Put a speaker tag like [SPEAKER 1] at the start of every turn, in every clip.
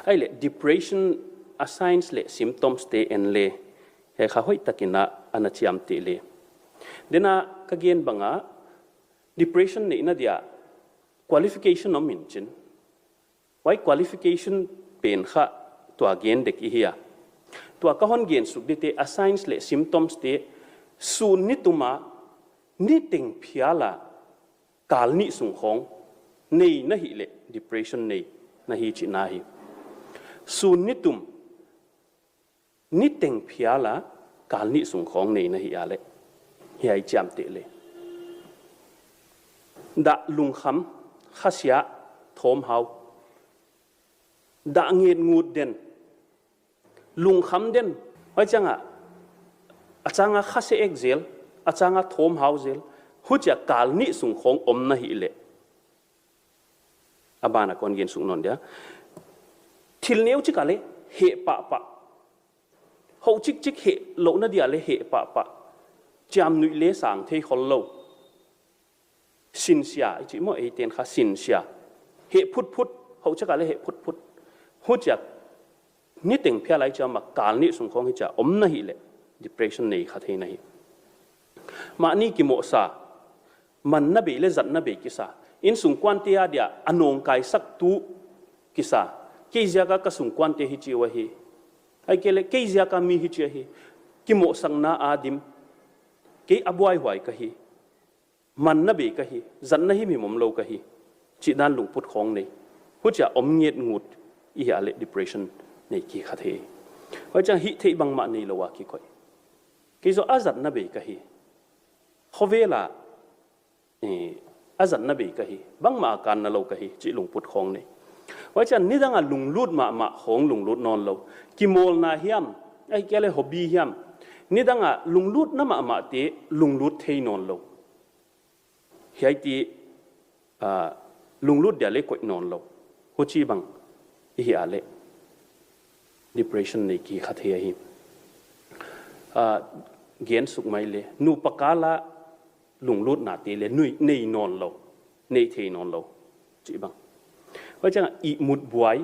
[SPEAKER 1] ไอ้เละ depression a signs เละ symptoms เตเอ็นเละเฮ้ข้าห้อยตะกินะอันนั้นชิมติเละเดน่าก็เกียนบังอ่ะ depression เนี่ยน่ะเดีย qualification น้องมินจินไว้ qualification เป็นข้าตัวเกียนเด็กอีเหี้ยตัวก็ฮอนเกียนสุดดิเต a signs เละ symptoms เตสูนนิตุมานี่ติงพิอาละกาลนิสุงของนี่นะฮิเละ depression นี่นะฮิจินาฮิสูนนิตุมนี่ติงพิอาละกาลนิสุงของนี่นะฮิอาเละฮิไอจามเตเลดะลุงคำข้าเสียทอมเฮาดะเงียดงูดเด่นลุงคำเด่นไว้จังอ่ะอาจารย์ข้าเสียเอกเซลอาจารย์ทอมเฮาเซลหุ่นจะกาลนิสุงของอมนะฮิเละอาบานะคนเย็นสุงนนเดียทิลเนียวจิกาเลเหปะปะเขาจิกเหโลนั่นเดียเลเหปะปะจำนุยเลสังเทคนโลสินเสียจิโมเอเตนข้าสินเสียเหพุทเขาจิกาเลเหพุทหุ่นจะนี่ติงเพียไรจะมากาลนิสุงของฮิจะอมนะฮิเละ depression นี่ข้าเทนะฮิมานี่กิโมซามันนับเบลจัดนับเบกิสาอินสุงควันเตียเดียอนงไกสักตูกิสาเกี่ยกะสุงควันเตียฮิจิวะฮีไอเกลเกี่ยกะมีฮิจิวะฮีกิโมสังนาอาดิมเกี่ยอบวยหวยกะฮีมันนับเบกะฮีจันนะฮีมีมุมโลกะฮีจิดานลุงพุทธของนี่หุ่นจะอมเงียดงูดอีอะไร depression ในกี่ขัดเฮว่าจะฮิเทบังมานี่ละวะกี่ก่อยกี่จะอาจัดนับเบกะฮีเขาเวลาอาจารย์นับเอกะฮีบางมาการนั่นเรากะฮีจิลุงพุทธของนี่ว่าจะนี่ดังลุงลุดมาของลุงลุดนอนเรากิโมลนาเฮียมไอ้แกเลยฮอบบี้เฮียมนี่ดังลุงลุดน้ำมาเตะลุงลุดเทนอนเราเฮียตีลุงลุดเดี๋ยวเล็กกว่านอนเราหัวชีบังอีเหี้ยเละ depression ในกี่ขัดเฮียฮิเกียนสุกไม่เลยนูปกาละลุงลุดนาตีเลยนุยในนอนเราในเทนอนเราจีบังว่าจังอีมุดบวย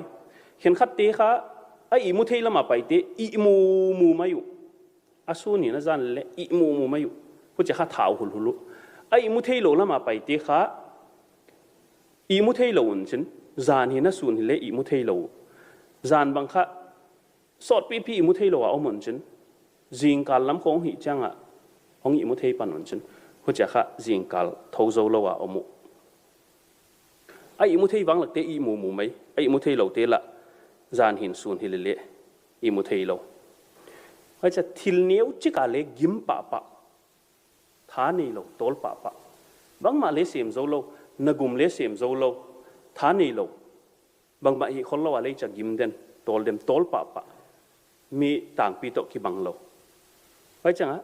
[SPEAKER 1] เห็นขัดเตะค่ะไออีมุดเทละมาไปเตะอีมูมาอยู่อาสูนี่นะจันเลยอีมูมาอยู่พูดจะข้าเท้าหุ่นหุ่นไออีมุดเทโลละมาไปเตะค่ะอีมุดเทโลนฉันจานเห็นนะสูนเลยอีมุดเทโลจานบังค่ะสอดพี่อีมุดเทโลเอาเหมือนฉันจิงการล้ำของหิจังอ่ะของอีมุดเทปันเหมือนฉันหุ่นจะข้าจิงการทาวโซโลว่าเอาหมูไอ้อิมุทัยวังหลักเตอีมูไหมไอ้อิมุทัยเหล่าเตละจานหินสูนฮิเลเละอิมุทัยเหล่าว่าจะทิลเนียวจิกาเล็กยิมปะฐานนี่เหล่าโตลปะบางมาเลเซียมโซโลนักุมเลเซียมโซโลฐานนี่เหล่าบางมาอีคนเราอะไรจะยิมเด่นโตลเด่นโตลปะมีต่างปีโตกี่บังเหล่าว่าจังอะ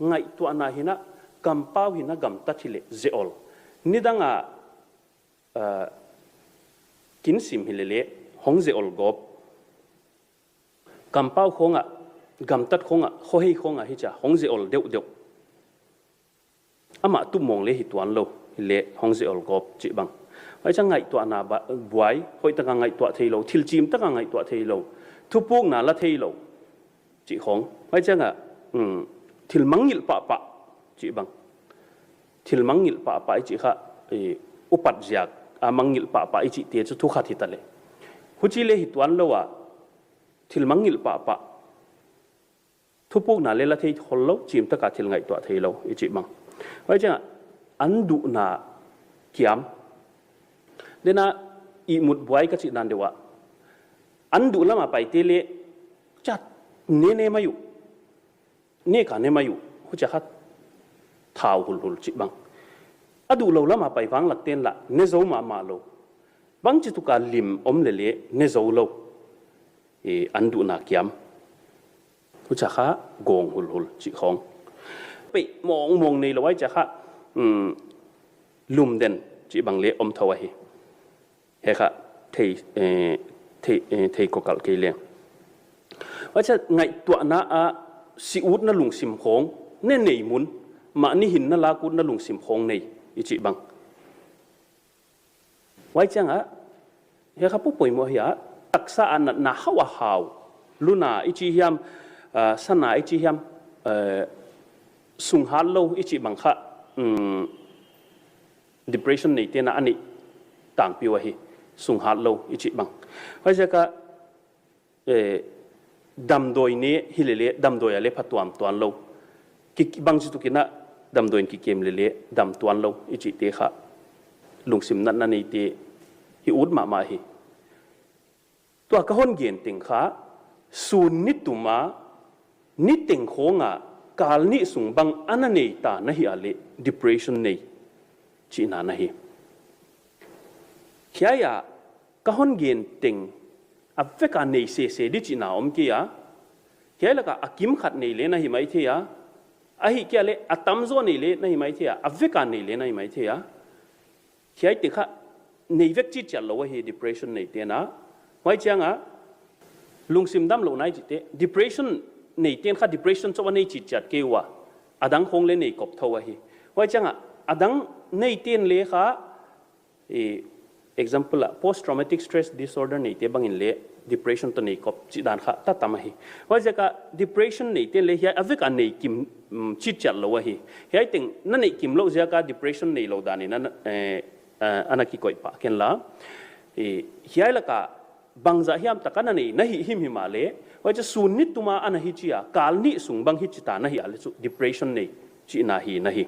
[SPEAKER 1] ไงตัวนาหินะกำเป้าหินะกำตัดฮิเลเจอลนี่ดังอะกินสิมฮิเลเล่ห้องเจอลกอบกำเป้าคงอ่ะกำตัดคงอ่ะข้อให้คงอ่ะฮิจ้าห้องเจอลเดียวอามาตุมองเลยฮิตวันโลฮิเลห้องเจอลกอบจีบังไว้จังไงตัวนาบวยหอยตะกังไงตัวเทโลทิลจิมตะกังไงตัวเทโลทุปุกนาละเทโลจีของไว้จังอ่ะทิลมังยิลปะจีบังทิลมังยิลปะจีค่ะอุปัตจักมังยิลปะอิจิเตียจะทุกขัดที่ตะเลหุจิเลหิตวันโลวะทิลมังยิลปะทุกพวกนั้นเลละที่คนโลจิมตะกัดทิลไงตัวที่โลอิจิบังไว้จังอันดุนาเกียมเดน่าอีมุดบวยก็จินันเดียวะอันดุละมาไปเตเลจัดเนมาอยู่เนกันเนมาอยู่หุจะขัดเท้าหุลจิบังอดูเราละมาไปฟังหลักเต้นละเนโซมาโลบางจิตุการลิมอมเละเนโซโลอันดูนักยามผู้จักข้ากงหุลจิของไปมองในเราไว้จักข้าลุมเด่นจิบังเละอมทวะเฮค่ะเทกกัลเกลียงว่าจะไงตัวน่ะสิอุดน่ะลุงสิมของเน่ยมุนมานี่หินน่ะลากุดน่ะลุงสิมของในอิจิบังไว้จังอะเฮ้ยข้าผู้ป่วยมัวเหี้ย ตักษะอันน่ะฮาวฮาวลุนาอิจิฮิมสนาอิจิฮิมสุงฮัลโลอิจิบังคะdepression นี่เตนะอันนี้ต่างปีวะฮีสุงฮัลโลอิจิบังเพราะฉะนั้นดำโดยนี้ฮิเลเลดำโดยอะไรพัดตัวตัวโลกิบางจุดกินะดำโดยกิเกมเลเลดำตัวโลอิจิเตค่ะลุงสิมนันนันนี่เตฮิอุดมาฮีตัวกะฮอนเกียนติงค่ะสูนนิตุมานิติงโคงะกาลนิสุงบังอันนั้นนี่ตานะฮิอะไร depression นี่จีน่านะฮีเขียกะฮอนเกียนติงอับเวกันนี่เสียดิจีน่าอมกี้เขียละกะอากิมขัดนี่เลยนะฮิไม่เทียอาฮิเขียเลยอัตมโซนี่เลยนะฮิไม่เทียอับเวกันนี่เลยนะฮิไม่เทียเขียติค่ะนี่เวกจิตจัลโลวะฮี depression นี่เตียนะไว้เจ้าลุงซิมดัมโลนายจิตเต depression นี่เตียนค่ะ depression จะว่านี่จิตจัดเกี่ยวว่าอดังคงเล่นนี่กบเท่าวะฮีไว้เจ้าอดังนี่เตียนเลยค่ะexample la post traumatic stress disorder ni te bangin le depression to nei kop chi dan kha ta tamahi wa jaka depression nei te le hi avek an nei kim chi chal lo wa hi hi ting na nei kim lo jaka depression nei lo dani na anaki koi pa ken la hi la ka bangza hiam takana nei na hi him himale wa ja sunit tuma anahi chia kalni sung bang hi chita na hi ale chu depression nei chi na hi